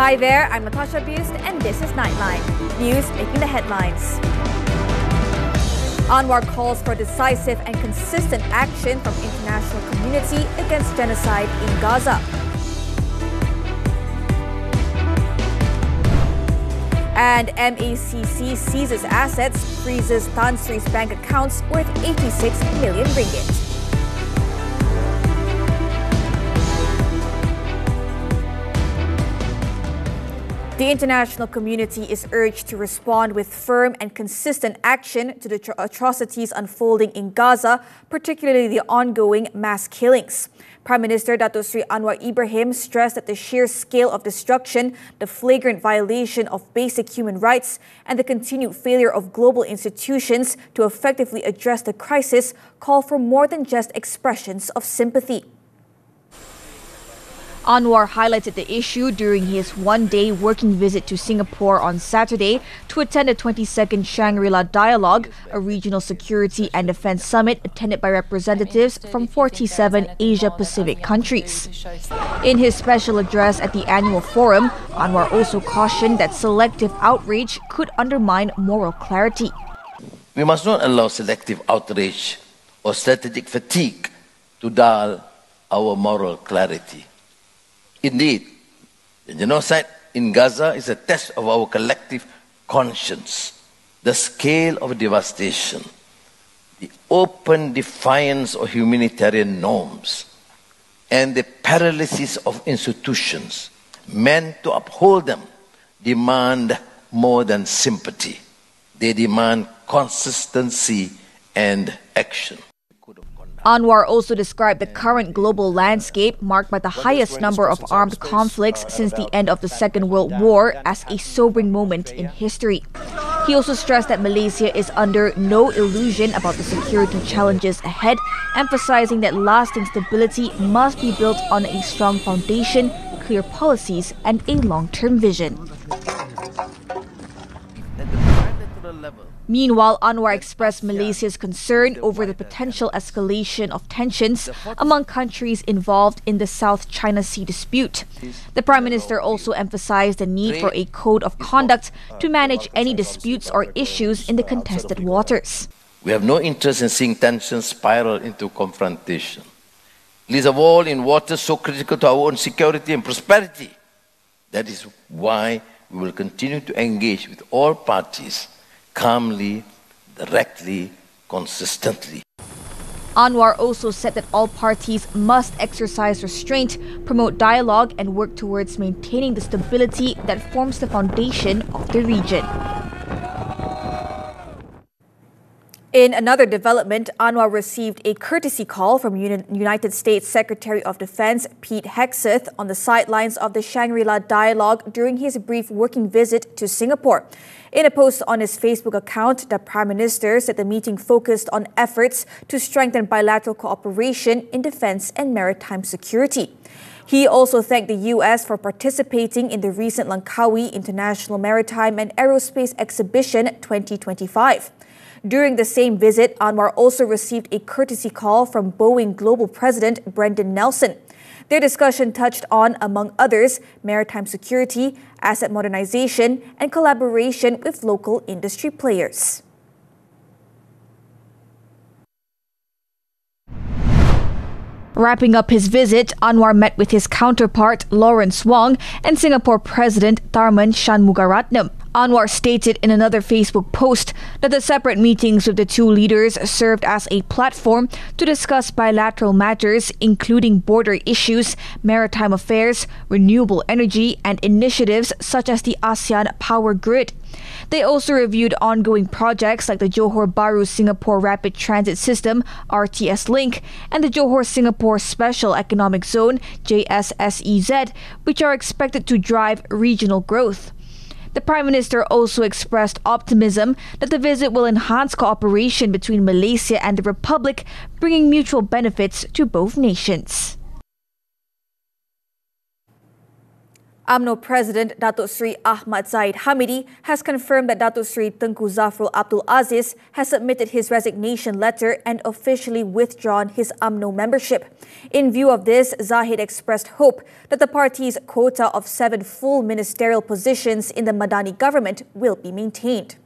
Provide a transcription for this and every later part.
Hi there, I'm Natasha Busst and this is Nightline, news making the headlines. Anwar calls for decisive and consistent action from international community against genocide in Gaza. And MACC seizes assets, freezes Tan Sri's bank accounts worth 86 million ringgit. The international community is urged to respond with firm and consistent action to the atrocities unfolding in Gaza, particularly the ongoing mass killings. Prime Minister Datuk Sri Anwar Ibrahim stressed that the sheer scale of destruction, the flagrant violation of basic human rights, and the continued failure of global institutions to effectively address the crisis call for more than just expressions of sympathy. Anwar highlighted the issue during his one-day working visit to Singapore on Saturday to attend the 22nd Shangri-La Dialogue, a regional security and defence summit attended by representatives from 47 Asia-Pacific countries. In his special address at the annual forum, Anwar also cautioned that selective outrage could undermine moral clarity. We must not allow selective outrage or strategic fatigue to dull our moral clarity. Indeed, the genocide in Gaza is a test of our collective conscience. The scale of devastation, the open defiance of humanitarian norms, and the paralysis of institutions meant to uphold them demand more than sympathy. They demand consistency and action. Anwar also described the current global landscape, marked by the highest number of armed conflicts since the end of the Second World War, as a sobering moment in history. He also stressed that Malaysia is under no illusion about the security challenges ahead, emphasizing that lasting stability must be built on a strong foundation, clear policies, and a long-term vision. Meanwhile, Anwar expressed Malaysia's concern over the potential escalation of tensions among countries involved in the South China Sea dispute. The Prime Minister also emphasized the need for a code of conduct to manage any disputes or issues in the contested waters. We have no interest in seeing tensions spiral into confrontation, least of all in waters so critical to our own security and prosperity. That is why we will continue to engage with all parties calmly, directly, consistently. Anwar also said that all parties must exercise restraint, promote dialogue, and work towards maintaining the stability that forms the foundation of the region. In another development, Anwar received a courtesy call from United States Secretary of Defense Pete Hegseth on the sidelines of the Shangri-La Dialogue during his brief working visit to Singapore. In a post on his Facebook account, the Prime Minister said the meeting focused on efforts to strengthen bilateral cooperation in defense and maritime security. He also thanked the U.S. for participating in the recent Langkawi International Maritime and Aerospace Exhibition 2025. During the same visit, Anwar also received a courtesy call from Boeing Global President Brendan Nelson. Their discussion touched on, among others, maritime security, asset modernization, and collaboration with local industry players. Wrapping up his visit, Anwar met with his counterpart Lawrence Wong and Singapore President Tharman Shanmugaratnam. Anwar stated in another Facebook post that the separate meetings with the two leaders served as a platform to discuss bilateral matters, including border issues, maritime affairs, renewable energy, and initiatives such as the ASEAN Power Grid. They also reviewed ongoing projects like the Johor Bahru Singapore Rapid Transit System (RTS Link) and the Johor Singapore Special Economic Zone (JSSEZ), which are expected to drive regional growth. The Prime Minister also expressed optimism that the visit will enhance cooperation between Malaysia and the Republic, bringing mutual benefits to both nations. UMNO President Datuk Seri Ahmad Zahed Hamidi has confirmed that Datuk Seri Tengku Zafrul Abdul Aziz has submitted his resignation letter and officially withdrawn his UMNO membership. In view of this, Zahed expressed hope that the party's quota of 7 full ministerial positions in the Madani government will be maintained.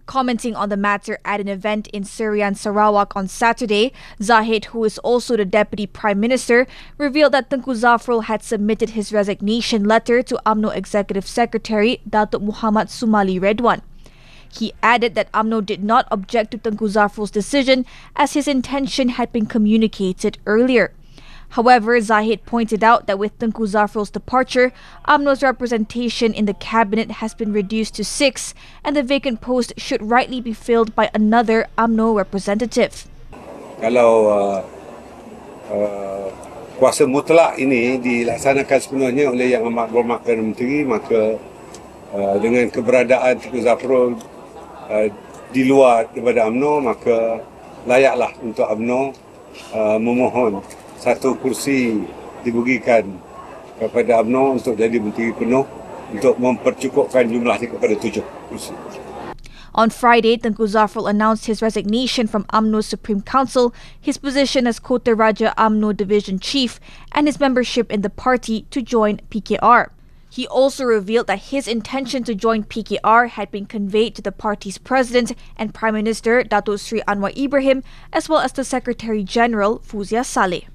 Commenting on the matter at an event in Serian, Sarawak on Saturday, Zahed, who is also the Deputy Prime Minister, revealed that Tengku Zafrul had submitted his resignation letter to UMNO Executive Secretary Datuk Muhammad Sumali Redwan. He added that UMNO did not object to Tengku Zafrul's decision as his intention had been communicated earlier. However, Zahed pointed out that with Tengku Zafrul's departure, UMNO's representation in the cabinet has been reduced to 6 and the vacant post should rightly be filled by another UMNO representative. Kalau kuasa mutlak ini dilaksanakan sepenuhnya oleh Yang Amat Berhormat Perdana Menteri, maka dengan keberadaan Tengku Zafrul di luar daripada UMNO, maka layaklah untuk UMNO memohon satu kursi diberikan kepada UMNO untuk jadi menteri penuh untuk mempercukupkan jumlahnya kepada 7 kursi. On Friday, Tengku Zafrul announced his resignation from UMNO's Supreme Council, his position as Kota Raja UMNO Division Chief, and his membership in the party to join PKR. He also revealed that his intention to join PKR had been conveyed to the party's president and Prime Minister Datuk Seri Anwar Ibrahim, as well as the Secretary General Fuzia Saleh.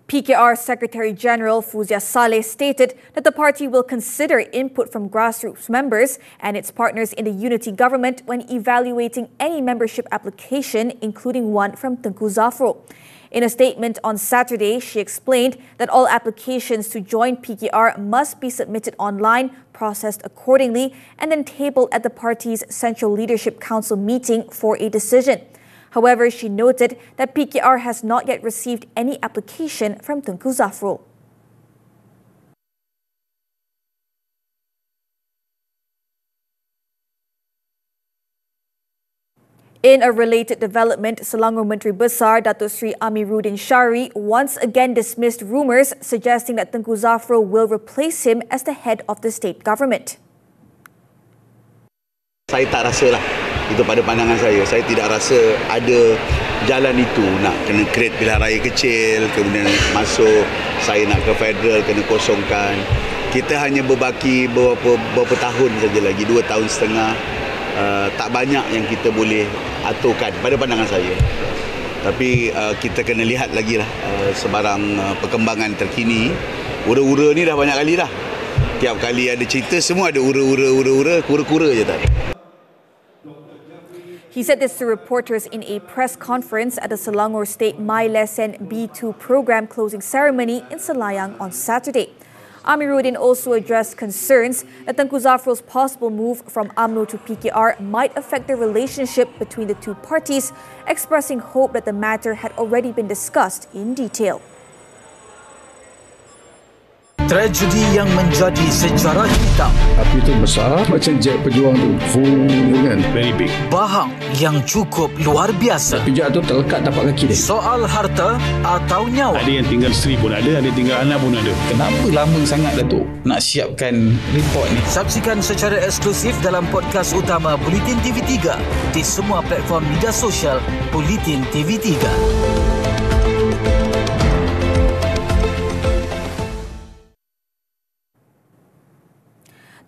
PKR Secretary General Fuzia Saleh stated that the party will consider input from grassroots members and its partners in the unity government when evaluating any membership application, including one from Tengku Zafrul. In a statement on Saturday, she explained that all applications to join PKR must be submitted online, processed accordingly, and then tabled at the party's Central Leadership Council meeting for a decision. However, she noted that PKR has not yet received any application from Tengku Zafrul. In a related development, Selangor Menteri Besar Datuk Seri Amiruddin Syari once again dismissed rumours suggesting that Tengku Zafrul will replace him as the head of the state government. Saya tak rasalah. Itu pada pandangan saya tidak rasa ada jalan itu nak kena create pilihan raya kecil, kemudian masuk, saya nak ke federal, kena kosongkan. Kita hanya berbaki beberapa tahun saja lagi, 2 tahun setengah. Tak banyak yang kita boleh aturkan pada pandangan saya. Tapi kita kena lihat lagi lah sebarang perkembangan terkini. Ura-ura ni dah banyak kali dah. Tiap kali ada cerita, semua ada ura-ura, kura-kura je tak. He said this to reporters in a press conference at the Selangor State My Lesson B2 program closing ceremony in Selayang on Saturday. Amiruddin also addressed concerns that Tengku Zafrul's possible move from UMNO to PKR might affect the relationship between the two parties, expressing hope that the matter had already been discussed in detail. Tragedi yang menjadi sejarah hitam. Api itu besar macam jet pejuang tu. Kan? Very big. Bahang yang cukup luar biasa. Pijak tu terlekat tapak kaki dia. Soal harta atau nyawa. Ada yang tinggal isteri pun ada yang tinggal anak pun ada. Kenapa lama sangat Datuk nak siapkan report ni? Saksikan secara eksklusif dalam podcast utama Buletin TV3 di semua platform media sosial Buletin TV3.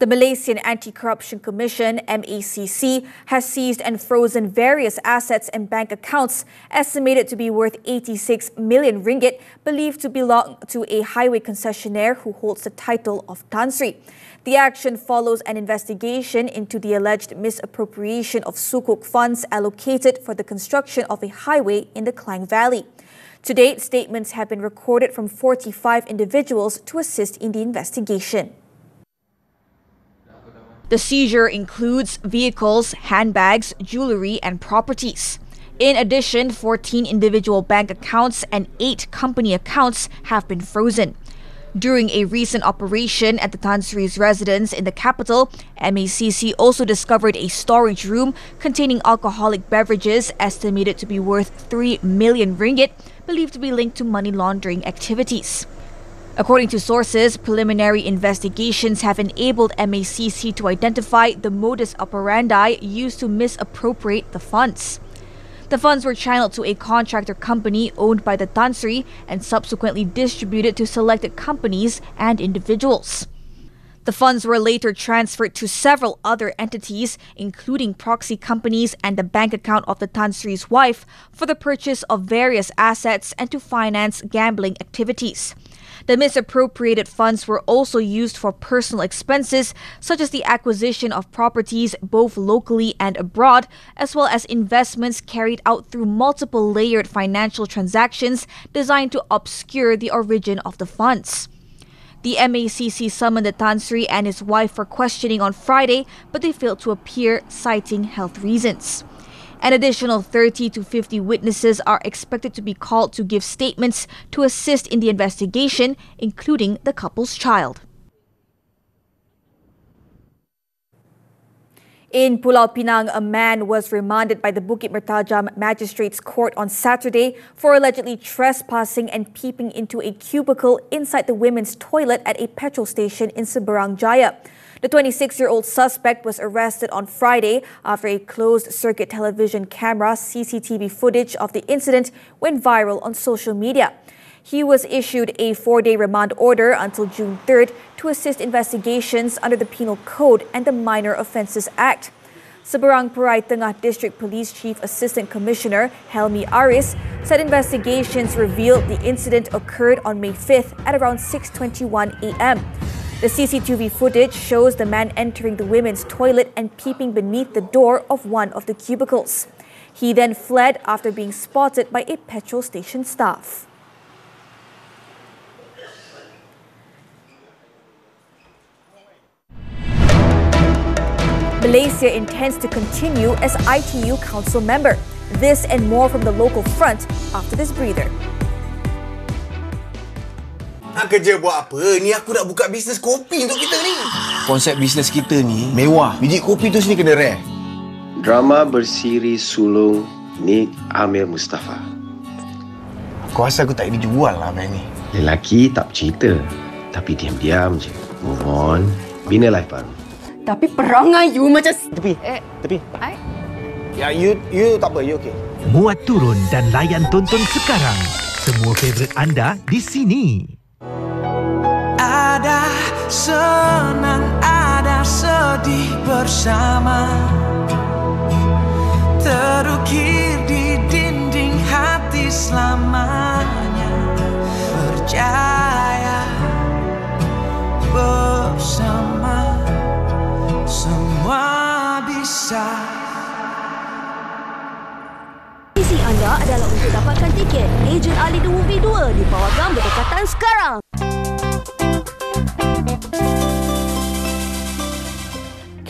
The Malaysian Anti-Corruption Commission, MACC, has seized and frozen various assets and bank accounts estimated to be worth 86 million ringgit, believed to belong to a highway concessionaire who holds the title of Tan Sri. The action follows an investigation into the alleged misappropriation of sukuk funds allocated for the construction of a highway in the Klang Valley. To date, statements have been recorded from 45 individuals to assist in the investigation. The seizure includes vehicles, handbags, jewelry, and properties. In addition, 14 individual bank accounts and 8 company accounts have been frozen. During a recent operation at the Tan Sri's residence in the capital, MACC also discovered a storage room containing alcoholic beverages estimated to be worth 3 million ringgit, believed to be linked to money laundering activities. According to sources, preliminary investigations have enabled MACC to identify the modus operandi used to misappropriate the funds. The funds were channeled to a contractor company owned by the Tan Sri and subsequently distributed to selected companies and individuals. The funds were later transferred to several other entities, including proxy companies and the bank account of the Tan Sri's wife, for the purchase of various assets and to finance gambling activities. The misappropriated funds were also used for personal expenses, such as the acquisition of properties both locally and abroad, as well as investments carried out through multiple layered financial transactions designed to obscure the origin of the funds. The MACC summoned the Tan Sri and his wife for questioning on Friday, but they failed to appear, citing health reasons. An additional 30 to 50 witnesses are expected to be called to give statements to assist in the investigation, including the couple's child. In Pulau Pinang, a man was remanded by the Bukit Mertajam Magistrates Court on Saturday for allegedly trespassing and peeping into a cubicle inside the women's toilet at a petrol station in Seberang Jaya. The 26-year-old suspect was arrested on Friday after a closed-circuit television camera CCTV footage of the incident went viral on social media. He was issued a 4-day remand order until June 3rd to assist investigations under the Penal Code and the Minor Offences Act. Seberang Perai Tengah District Police Chief Assistant Commissioner Helmi Aris said investigations revealed the incident occurred on May 5th at around 6:21 a.m. The CCTV footage shows the man entering the women's toilet and peeping beneath the door of one of the cubicles. He then fled after being spotted by a petrol station staff. Malaysia intends to continue as ITU Council member. This and more from the local front after this breather. Nak kerja buat apa? Ni aku nak buka bisnes kopi untuk kita ni. Konsep bisnes kita ni mewah. Biji kopi tu sini kena rare. Drama bersiri sulung Nik Amir Mustafa. Aku rasa aku tak boleh jual lah abang ni. Lelaki tak bercerita, tapi diam-diam je. Move on, bina life baru. Tapi perangai you macam... Tepi. Ya, you tak apa, you okay. Muat turun dan layan tonton sekarang. Semua favourite anda di sini. Ada senang, ada sedih bersama, terukir di dinding hati selamanya. Percaya bersama, semua bisa. Misi anda adalah untuk dapatkan tiket Ejen Ali The Movie 2 di Pawagam berdekatan sekarang.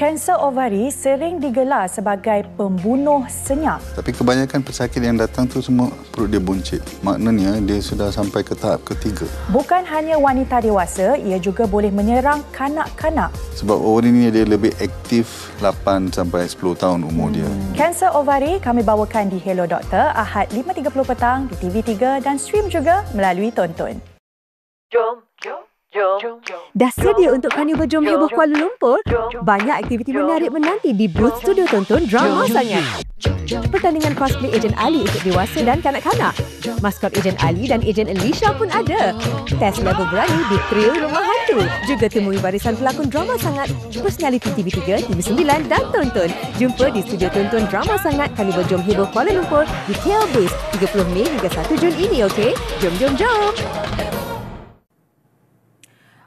Kanser ovari sering digelar sebagai pembunuh senyap. Tapi kebanyakan pesakit yang datang tu semua perut dia buncit. Maknanya dia sudah sampai ke tahap ketiga. Bukan hanya wanita dewasa, ia juga boleh menyerang kanak-kanak. Sebab ovari ni dia lebih aktif 8 sampai 10 tahun umur dia. Kanser ovari kami bawakan di Hello Doktor Ahad 5.30 petang di TV3 dan stream juga melalui Tonton. Jom. Dah sedia untuk Carnival Jom Heboh Kuala Lumpur? Banyak aktiviti menarik menanti di booth studio tonton drama sangat. Pertandingan cosplay Ejen Ali untuk dewasa dan kanak-kanak. Maskot Ejen Ali dan Ejen Alicia pun ada. Test level berani di Thrill Rumah Hantu. Juga temui barisan pelakon drama sangat, personaliti TV3, TV9 dan Tonton. Jumpa di studio tonton drama sangat Carnival Jom Heboh Kuala Lumpur di KL Busst 30 Mei hingga 1 Jun ini, okey? Jom.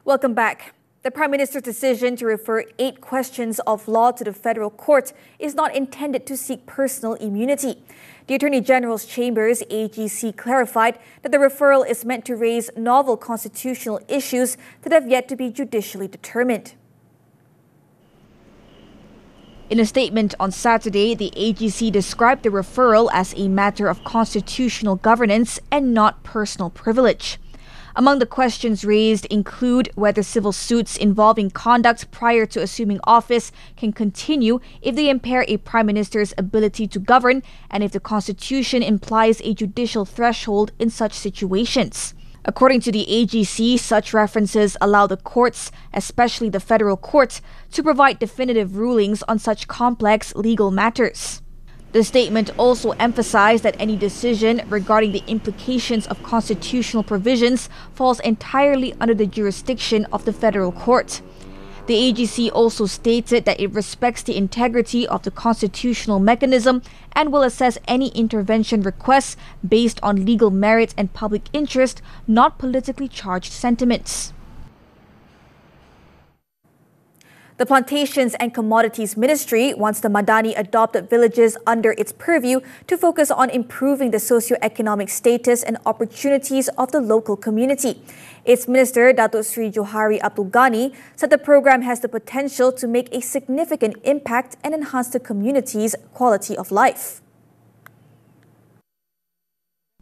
Welcome back. The Prime Minister's decision to refer 8 questions of law to the federal court is not intended to seek personal immunity. The Attorney General's Chambers, AGC, clarified that the referral is meant to raise novel constitutional issues that have yet to be judicially determined. In a statement on Saturday, the AGC described the referral as a matter of constitutional governance and not personal privilege. Among the questions raised include whether civil suits involving conduct prior to assuming office can continue if they impair a prime minister's ability to govern, and if the constitution implies a judicial threshold in such situations. According to the AGC, such references allow the courts, especially the federal court, to provide definitive rulings on such complex legal matters. The statement also emphasized that any decision regarding the implications of constitutional provisions falls entirely under the jurisdiction of the federal court. The AGC also stated that it respects the integrity of the constitutional mechanism and will assess any intervention requests based on legal merit and public interest, not politically charged sentiments. The Plantations and Commodities Ministry wants the Madani adopted villages under its purview to focus on improving the socio-economic status and opportunities of the local community. Its Minister, Datuk Sri Johari Abdul Ghani, said the program has the potential to make a significant impact and enhance the community's quality of life.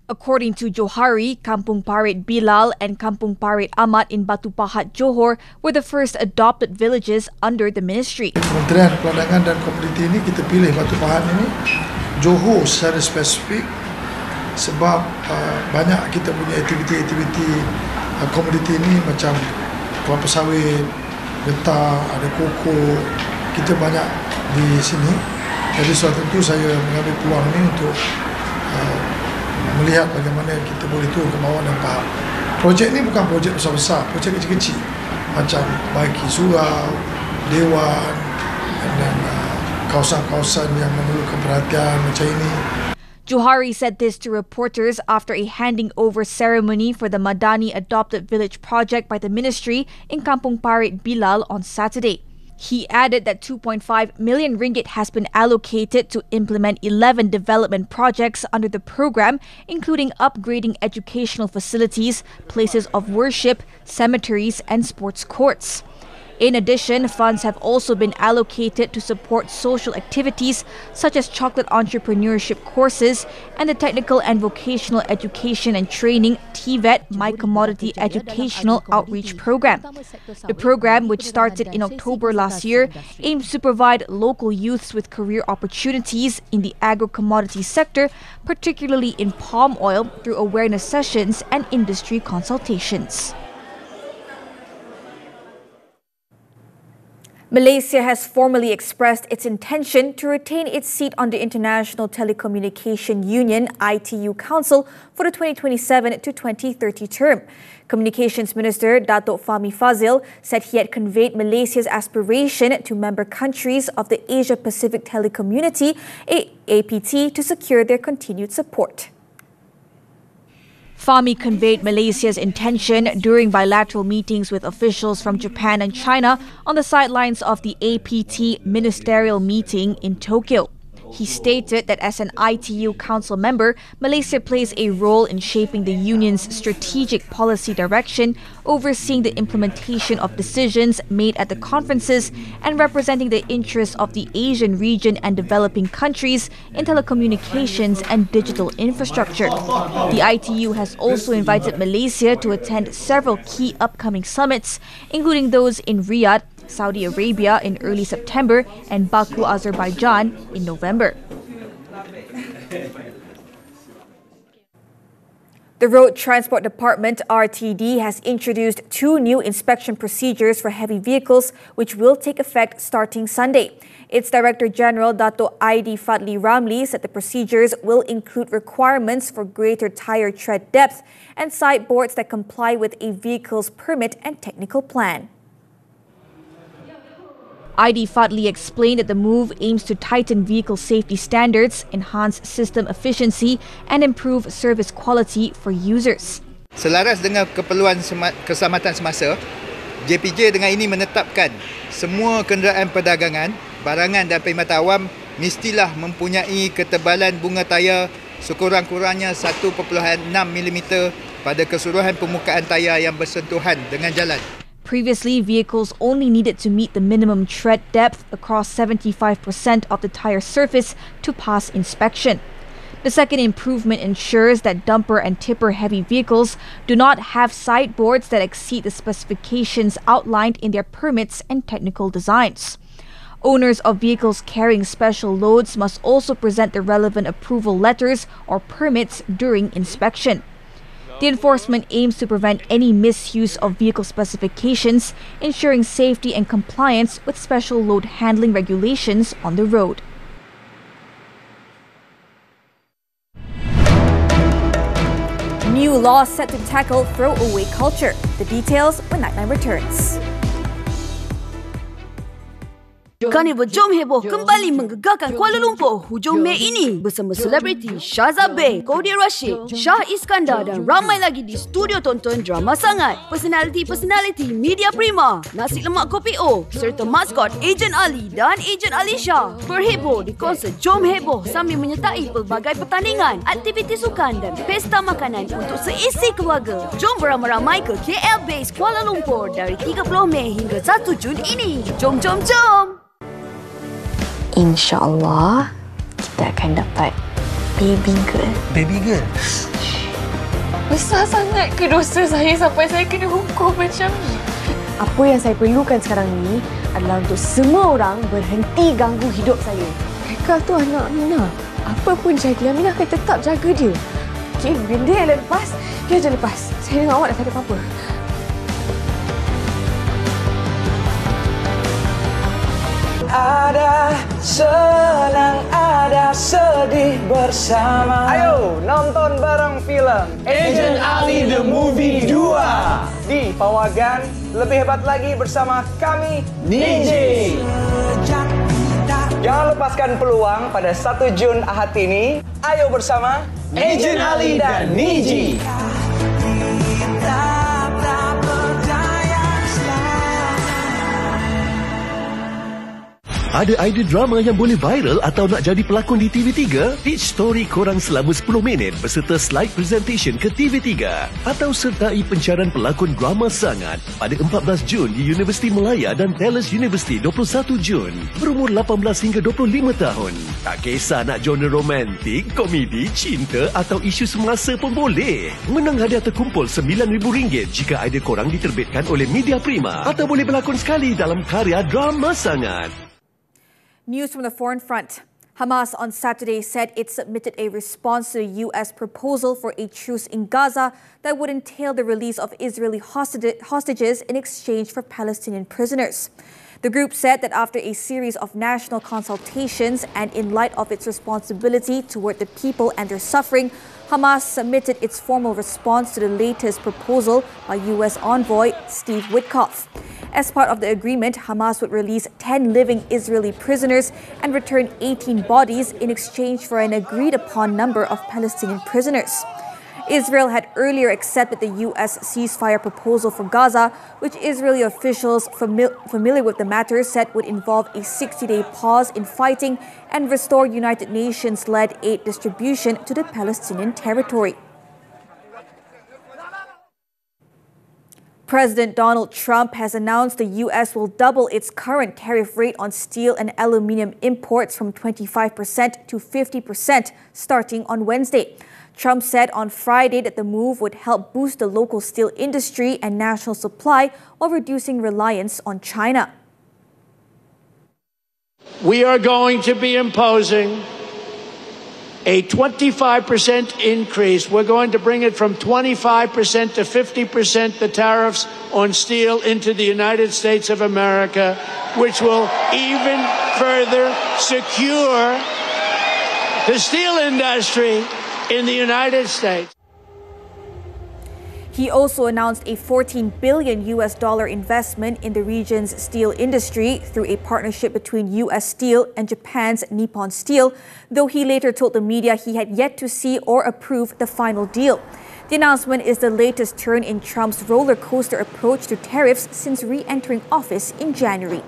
According to Johari, Kampung Parit Bilal and Kampung Parit Ahmad in Batu Pahat, Johor were the first adopted villages under the ministry. Kementerian Perdagangan dan Komoditi ini kita pilih Batu Pahat ini Johor secara spesifik sebab banyak kita punya aktiviti-aktiviti komoditi ini macam kelapa sawit, getah, ada koko, kita banyak di sini. Jadi suatu tentu saya mengambil peluang ini untuk melihat bagaimana kita boleh turun ke bawah dan faham. Projek ini bukan projek besar-besar, projek kecil-kecil macam baiki surau, dewan dan kawasan-kawasan yang memerlukan perhatian macam ini. Johari said this to reporters after a handing over ceremony for the Madani Adopted Village project by the ministry in Kampung Parit Bilal on Saturday. He added that 2.5 million ringgit has been allocated to implement 11 development projects under the program, including upgrading educational facilities, places of worship, cemeteries, and sports courts. In addition, funds have also been allocated to support social activities such as chocolate entrepreneurship courses and the Technical and Vocational Education and Training TVET My Commodity Educational Outreach Program. The program, which started in October last year, aims to provide local youths with career opportunities in the agro-commodity sector, particularly in palm oil, through awareness sessions and industry consultations. Malaysia has formally expressed its intention to retain its seat on the International Telecommunication Union ITU Council for the 2027 to 2030 term. Communications Minister Datuk Fahmi Fazil said he had conveyed Malaysia's aspiration to member countries of the Asia-Pacific Telecommunity APT to secure their continued support. Fahmi conveyed Malaysia's intention during bilateral meetings with officials from Japan and China on the sidelines of the APT ministerial meeting in Tokyo. He stated that as an ITU Council member, Malaysia plays a role in shaping the Union's strategic policy direction, overseeing the implementation of decisions made at the conferences, and representing the interests of the Asian region and developing countries in telecommunications and digital infrastructure. The ITU has also invited Malaysia to attend several key upcoming summits, including those in Riyadh, Saudi Arabia in early September, and Baku, Azerbaijan in November. The Road Transport Department, RTD, has introduced 2 new inspection procedures for heavy vehicles, which will take effect starting Sunday. Its Director General, Dato' Aidi Fadli Ramli, said the procedures will include requirements for greater tyre tread depth and side boards that comply with a vehicle's permit and technical plan. Aidi Fadli explained that the move aims to tighten vehicle safety standards, enhance system efficiency and improve service quality for users. Selaras dengan keperluan keselamatan semasa, JPJ dengan ini menetapkan semua kenderaan perdagangan, barangan dan perkhidmatan awam mestilah mempunyai ketebalan bunga tayar sekurang-kurangnya 1.6 mm pada keseluruhan permukaan tayar yang bersentuhan dengan jalan. Previously, vehicles only needed to meet the minimum tread depth across 75% of the tire surface to pass inspection. The second improvement ensures that dumper and tipper heavy vehicles do not have sideboards that exceed the specifications outlined in their permits and technical designs. Owners of vehicles carrying special loads must also present the relevant approval letters or permits during inspection. The enforcement aims to prevent any misuse of vehicle specifications, ensuring safety and compliance with special load handling regulations on the road. New law set to tackle throwaway culture. The details when Nightline returns. Carnival Jom Heboh kembali menggegarkan Kuala Lumpur hujung Mei ini bersama selebriti Zahed, Kodi Rashid, Shah Iskandar dan ramai lagi di studio tonton drama sangat. Personaliti media prima, nasi lemak kopi O serta maskot Ejen Ali dan Ejen Alisha berheboh di konsert Jom Heboh sambil menyertai pelbagai pertandingan, aktiviti sukan dan pesta makanan untuk seisi keluarga. Jom beramai-ramai ke KL Base Kuala Lumpur dari 30 Mei hingga 1 Jun ini. Jom, jom, jom! InsyaAllah kita akan dapat baby girl. Baby girl? Besar sangat ke dosa saya sampai saya kena hukum macam ni? Apa yang saya perlukan sekarang ni adalah untuk semua orang berhenti ganggu hidup saya. Mereka tu anak Aminah. Apa pun jadi, Aminah akan tetap jaga dia. Okay, bila dia yang lepas, dia je lepas. Saya dengan awak dah tak ada apa-apa. Ada senang, ada sedih bersama. Ayo nonton bareng filem Ejen Ali The Movie 2 di Pawagan. Lebih hebat lagi bersama kami Niji. Jangan lepaskan peluang pada 1 Jun Ahad ini. Ayo bersama Ejen Ali dan Niji. Ada idea drama yang boleh viral atau nak jadi pelakon di TV3? Pitch story korang selama 10 minit berserta slide presentation ke TV3. Atau sertai pencarian pelakon drama sangat pada 14 Jun di Universiti Malaya dan Dallas University 21 Jun. Berumur 18 hingga 25 tahun. Tak kisah nak genre romantik, komedi, cinta atau isu semasa pun boleh. Menang hadiah terkumpul RM9,000 jika idea korang diterbitkan oleh Media Prima. Atau boleh berlakon sekali dalam karya drama sangat. News from the foreign front. Hamas on Saturday said it submitted a response to the U.S. proposal for a truce in Gaza that would entail the release of Israeli hostages in exchange for Palestinian prisoners. The group said that after a series of national consultations and in light of its responsibility toward the people and their suffering, Hamas submitted its formal response to the latest proposal by U.S. envoy Steve Witkoff. As part of the agreement, Hamas would release 10 living Israeli prisoners and return 18 bodies in exchange for an agreed-upon number of Palestinian prisoners. Israel had earlier accepted the U.S. ceasefire proposal for Gaza, which Israeli officials familiar with the matter said would involve a 60-day pause in fighting and restore United Nations-led aid distribution to the Palestinian territory. President Donald Trump has announced the U.S. will double its current tariff rate on steel and aluminium imports from 25% to 50% starting on Wednesday. Trump said on Friday that the move would help boost the local steel industry and national supply while reducing reliance on China. We are going to be imposing a 25% increase. We're going to bring it from 25% to 50%, the tariffs on steel into the United States of America, which will even further secure the steel industry in the United States. He also announced a $14 billion investment in the region's steel industry through a partnership between U.S. Steel and Japan's Nippon Steel, though he later told the media he had yet to see or approve the final deal. The announcement is the latest turn in Trump's roller coaster approach to tariffs since re-entering office in January.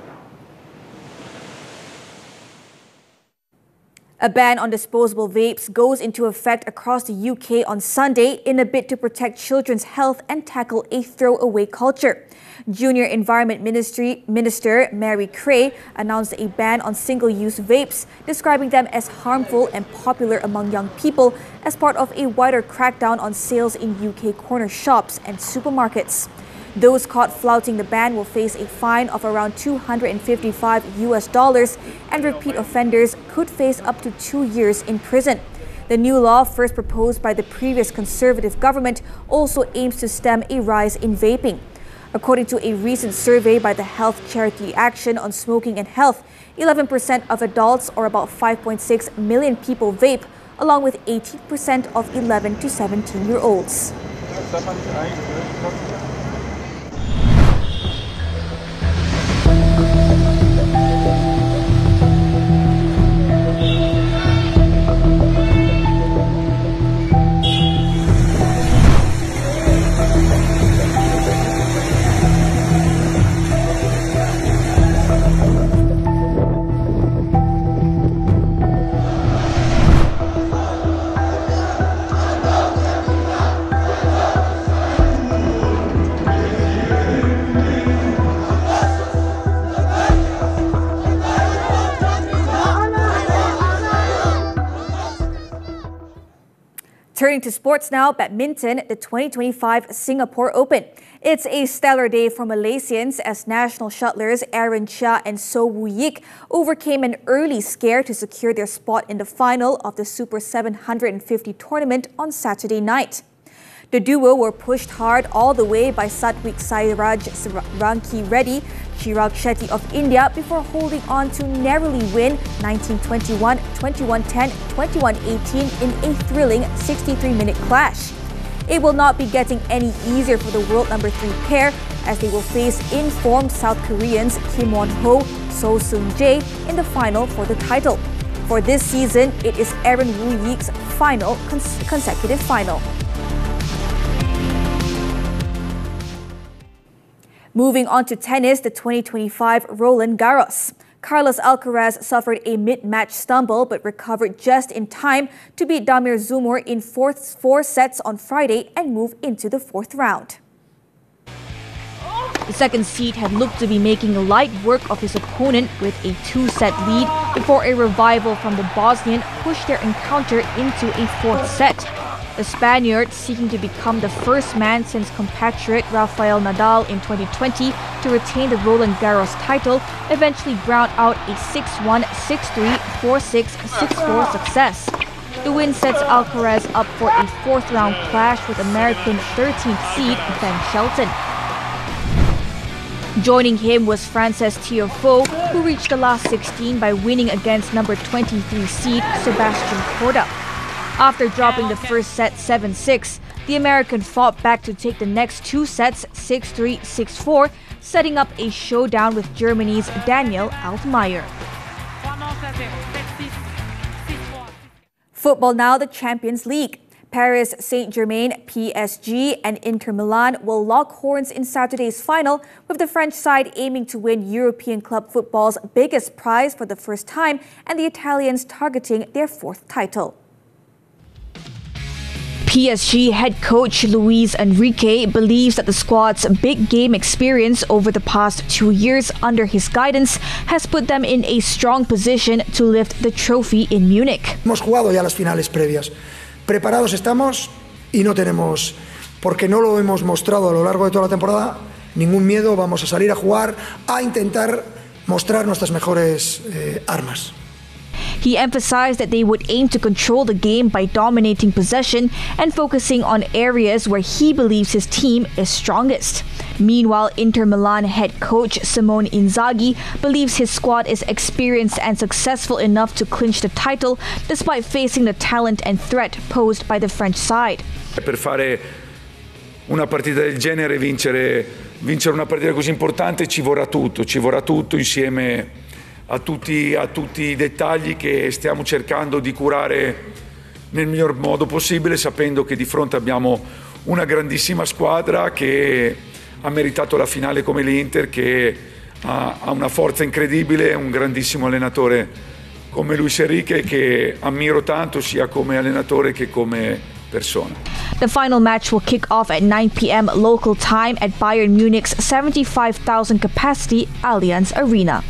A ban on disposable vapes goes into effect across the UK on Sunday in a bid to protect children's health and tackle a throwaway culture. Junior Environment Minister Mary Cray announced a ban on single-use vapes, describing them as harmful and popular among young people as part of a wider crackdown on sales in UK corner shops and supermarkets. Those caught flouting the ban will face a fine of around $255 and repeat offenders could face up to 2 years in prison. The new law, first proposed by the previous Conservative government, also aims to stem a rise in vaping. According to a recent survey by the health charity Action on Smoking and Health, 11% of adults, or about 5.6 million people, vape, along with 18% of 11 to 17-year-olds. Turning to sports now, badminton, the 2025 Singapore Open. It's a stellar day for Malaysians as national shuttlers Aaron Chia and So Woo Yik overcame an early scare to secure their spot in the final of the Super 750 tournament on Saturday night. The duo were pushed hard all the way by Satwik Sairaj Ranki Reddy, Chirag Shetty of India before holding on to narrowly win 19-21, 21-10, 21-18 in a thrilling 63-minute clash. It will not be getting any easier for the world number 3 pair as they will face in-form South Koreans Kim Won-ho, So Seung-jae in the final for the title. For this season, it is Aaron Woo Yik's final consecutive final. Moving on to tennis, the 2025 Roland Garros. Carlos Alcaraz suffered a mid-match stumble but recovered just in time to beat Damir Zumor in 4 sets on Friday and move into the 4th round. The second seed had looked to be making light work of his opponent with a 2-set lead before a revival from the Bosnian pushed their encounter into a 4th set. The Spaniard, seeking to become the first man since compatriot Rafael Nadal in 2020 to retain the Roland Garros title, eventually ground out a 6-1, 6-3, 4-6, 6-4 success. The win sets Alcaraz up for a 4th round clash with American 13th seed Ben Shelton. Joining him was Frances Tiafoe, who reached the last 16 by winning against number 23 seed Sebastian Korda. After dropping the first set 7-6, the American fought back to take the next 2 sets 6-3, 6-4, setting up a showdown with Germany's Daniel Altmaier. Football now, the Champions League. Paris Saint-Germain, PSG and Inter Milan will lock horns in Saturday's final, with the French side aiming to win European club football's biggest prize for the first time and the Italians targeting their 4th title. PSG head coach Luis Enrique believes that the squad's big game experience over the past 2 years under his guidance has put them in a strong position to lift the trophy in Munich. Hemos jugado ya las finales previas. Preparados estamos y no tenemos, porque no lo hemos mostrado a lo largo de toda la temporada, ningún miedo. Vamos a salir a jugar, a intentar mostrar nuestras mejores armas. He emphasized that they would aim to control the game by dominating possession and focusing on areas where he believes his team is strongest. Meanwhile, Inter Milan head coach Simone Inzaghi believes his squad is experienced and successful enough to clinch the title despite facing the talent and threat posed by the French side. Per fare una partita del genere, vincere una partita così importante ci vorrà tutto insieme a tutti I dettagli che stiamo cercando di curare nel miglior modo possibile, sapendo che di fronte abbiamo una grandissima squadra che ha meritato la finale come l'Inter, che ha una forza incredibile, un grandissimo allenatore come Luis Enrique, che ammiro tanto sia come allenatore che come persona. The final match will kick off at 9 p.m. local time at Bayern Munich's 75,000 capacity Allianz Arena.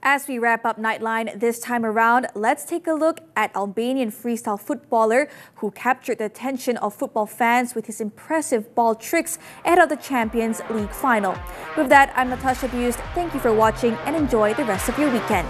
As we wrap up Nightline this time around, let's take a look at Albanian freestyle footballer who captured the attention of football fans with his impressive ball tricks ahead of the Champions League final. With that, I'm Natasha. Thank you for watching and enjoy the rest of your weekend.